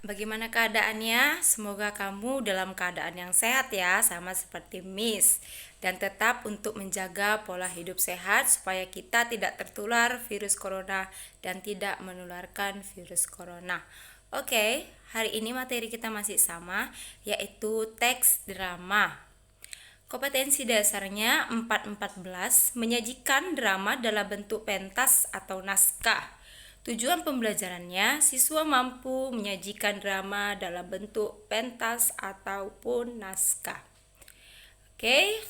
bagaimana keadaannya? Semoga kamu dalam keadaan yang sehat ya, sama seperti Miss. Dan tetap untuk menjaga pola hidup sehat supaya kita tidak tertular virus corona dan tidak menularkan virus corona. Oke, hari ini materi kita masih sama, yaitu teks drama. Kompetensi dasarnya 414 menyajikan drama dalam bentuk pentas atau naskah. Tujuan pembelajarannya, siswa mampu menyajikan drama dalam bentuk pentas ataupun naskah. Oke,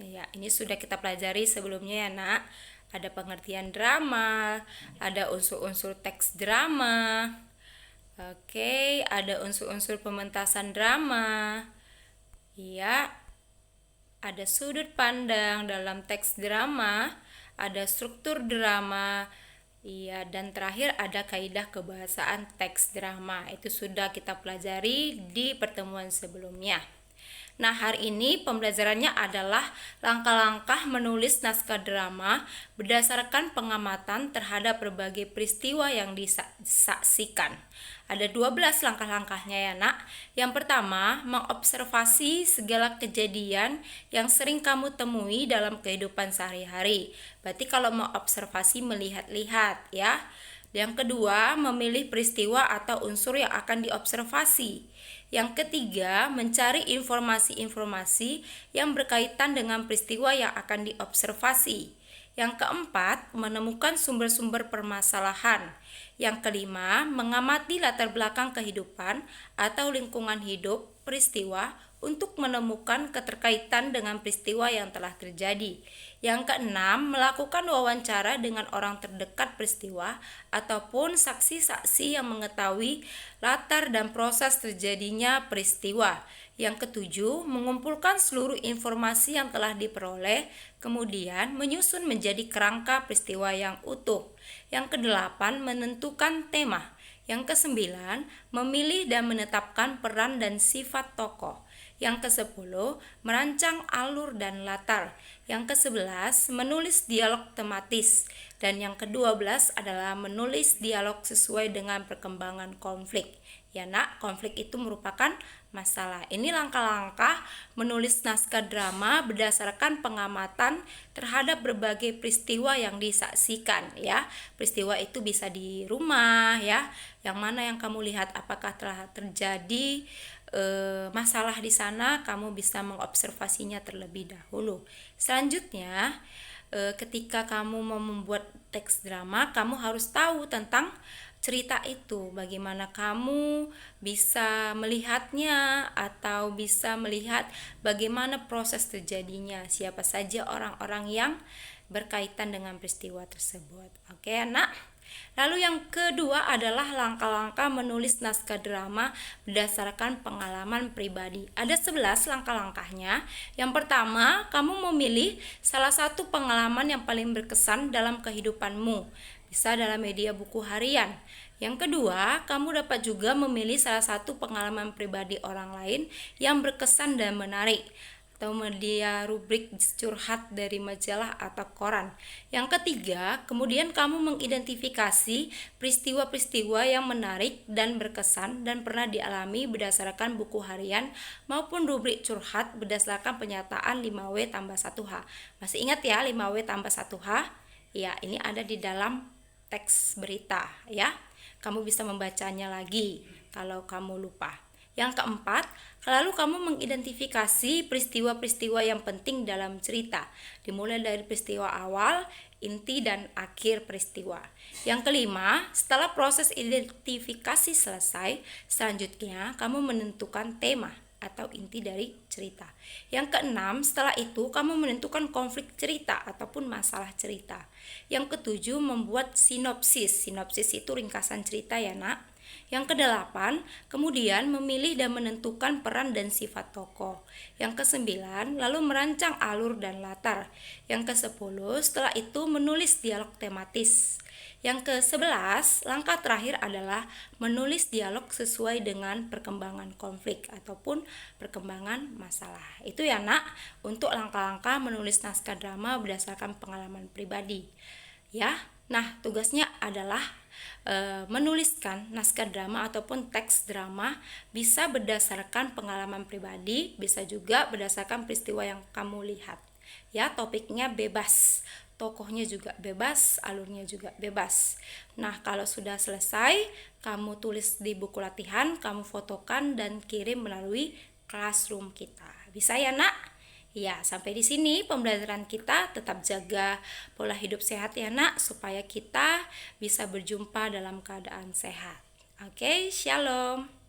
ya ini sudah kita pelajari sebelumnya ya nak. Ada pengertian drama, ada unsur-unsur teks drama. Oke, ada unsur-unsur pementasan drama. Ya, ada sudut pandang dalam teks drama, ada struktur drama, iya, dan terakhir ada kaidah kebahasaan teks drama. Itu sudah kita pelajari di pertemuan sebelumnya. Nah, hari ini pembelajarannya adalah langkah-langkah menulis naskah drama berdasarkan pengamatan terhadap berbagai peristiwa yang disaksikan. Ada 12 langkah-langkahnya ya nak. Yang pertama, mengobservasi segala kejadian yang sering kamu temui dalam kehidupan sehari-hari. Berarti kalau mau observasi melihat-lihat ya. Yang kedua, memilih peristiwa atau unsur yang akan diobservasi. Yang ketiga, mencari informasi-informasi yang berkaitan dengan peristiwa yang akan diobservasi. Yang keempat, menemukan sumber-sumber permasalahan. Yang kelima, mengamati latar belakang kehidupan atau lingkungan hidup peristiwa untuk menemukan keterkaitan dengan peristiwa yang telah terjadi. Yang keenam, melakukan wawancara dengan orang terdekat peristiwa ataupun saksi-saksi yang mengetahui latar dan proses terjadinya peristiwa. Yang ketujuh, mengumpulkan seluruh informasi yang telah diperoleh, kemudian menyusun menjadi kerangka peristiwa yang utuh. Yang kedelapan, menentukan tema. Yang kesembilan, memilih dan menetapkan peran dan sifat tokoh. Yang ke-10, merancang alur dan latar. Yang ke-11, menulis dialog tematis. Dan yang ke-12 adalah menulis dialog sesuai dengan perkembangan konflik. Ya nak, konflik itu merupakan masalah. Ini langkah-langkah menulis naskah drama berdasarkan pengamatan terhadap berbagai peristiwa yang disaksikan ya. Peristiwa itu bisa di rumah ya. Yang mana yang kamu lihat, apakah telah terjadi masalah di sana, kamu bisa mengobservasinya terlebih dahulu. Selanjutnya, ketika kamu mau membuat teks drama, kamu harus tahu tentang cerita itu, bagaimana kamu bisa melihatnya atau bisa melihat bagaimana proses terjadinya, siapa saja orang-orang yang berkaitan dengan peristiwa tersebut. Oke, anak. Lalu yang kedua adalah langkah-langkah menulis naskah drama berdasarkan pengalaman pribadi. Ada 11 langkah-langkahnya. Yang pertama, kamu memilih salah satu pengalaman yang paling berkesan dalam kehidupanmu. Bisa dalam media buku harian. Yang kedua, kamu dapat juga memilih salah satu pengalaman pribadi orang lain yang berkesan dan menarik, atau media rubrik curhat dari majalah atau koran. Yang ketiga, kemudian kamu mengidentifikasi peristiwa-peristiwa yang menarik dan berkesan dan pernah dialami berdasarkan buku harian maupun rubrik curhat berdasarkan penyataan 5W tambah 1H. Masih ingat ya 5W tambah 1H? Ya, ini ada di dalam teks berita ya. Kamu bisa membacanya lagi kalau kamu lupa. Yang keempat, lalu kamu mengidentifikasi peristiwa-peristiwa yang penting dalam cerita, dimulai dari peristiwa awal, inti, dan akhir peristiwa. Yang kelima, setelah proses identifikasi selesai, selanjutnya kamu menentukan tema atau inti dari cerita. Yang keenam, setelah itu kamu menentukan konflik cerita ataupun masalah cerita. Yang ketujuh, membuat sinopsis. Sinopsis itu ringkasan cerita ya nak. Yang kedelapan, kemudian memilih dan menentukan peran dan sifat tokoh. Yang kesembilan, lalu merancang alur dan latar. Yang kesepuluh, setelah itu menulis dialog tematis. Yang ke-11, langkah terakhir adalah menulis dialog sesuai dengan perkembangan konflik ataupun perkembangan masalah. Itu ya nak, untuk langkah-langkah menulis naskah drama berdasarkan pengalaman pribadi. Ya, Nah, tugasnya adalah menuliskan naskah drama ataupun teks drama, bisa berdasarkan pengalaman pribadi, bisa juga berdasarkan peristiwa yang kamu lihat. Ya, topiknya bebas, tokohnya juga bebas, alurnya juga bebas. Nah, kalau sudah selesai, kamu tulis di buku latihan, kamu fotokan dan kirim melalui classroom kita. Bisa ya, Nak? Ya, sampai di sini pembelajaran kita. Tetap jaga pola hidup sehat ya, Nak, supaya kita bisa berjumpa dalam keadaan sehat. Oke, shalom.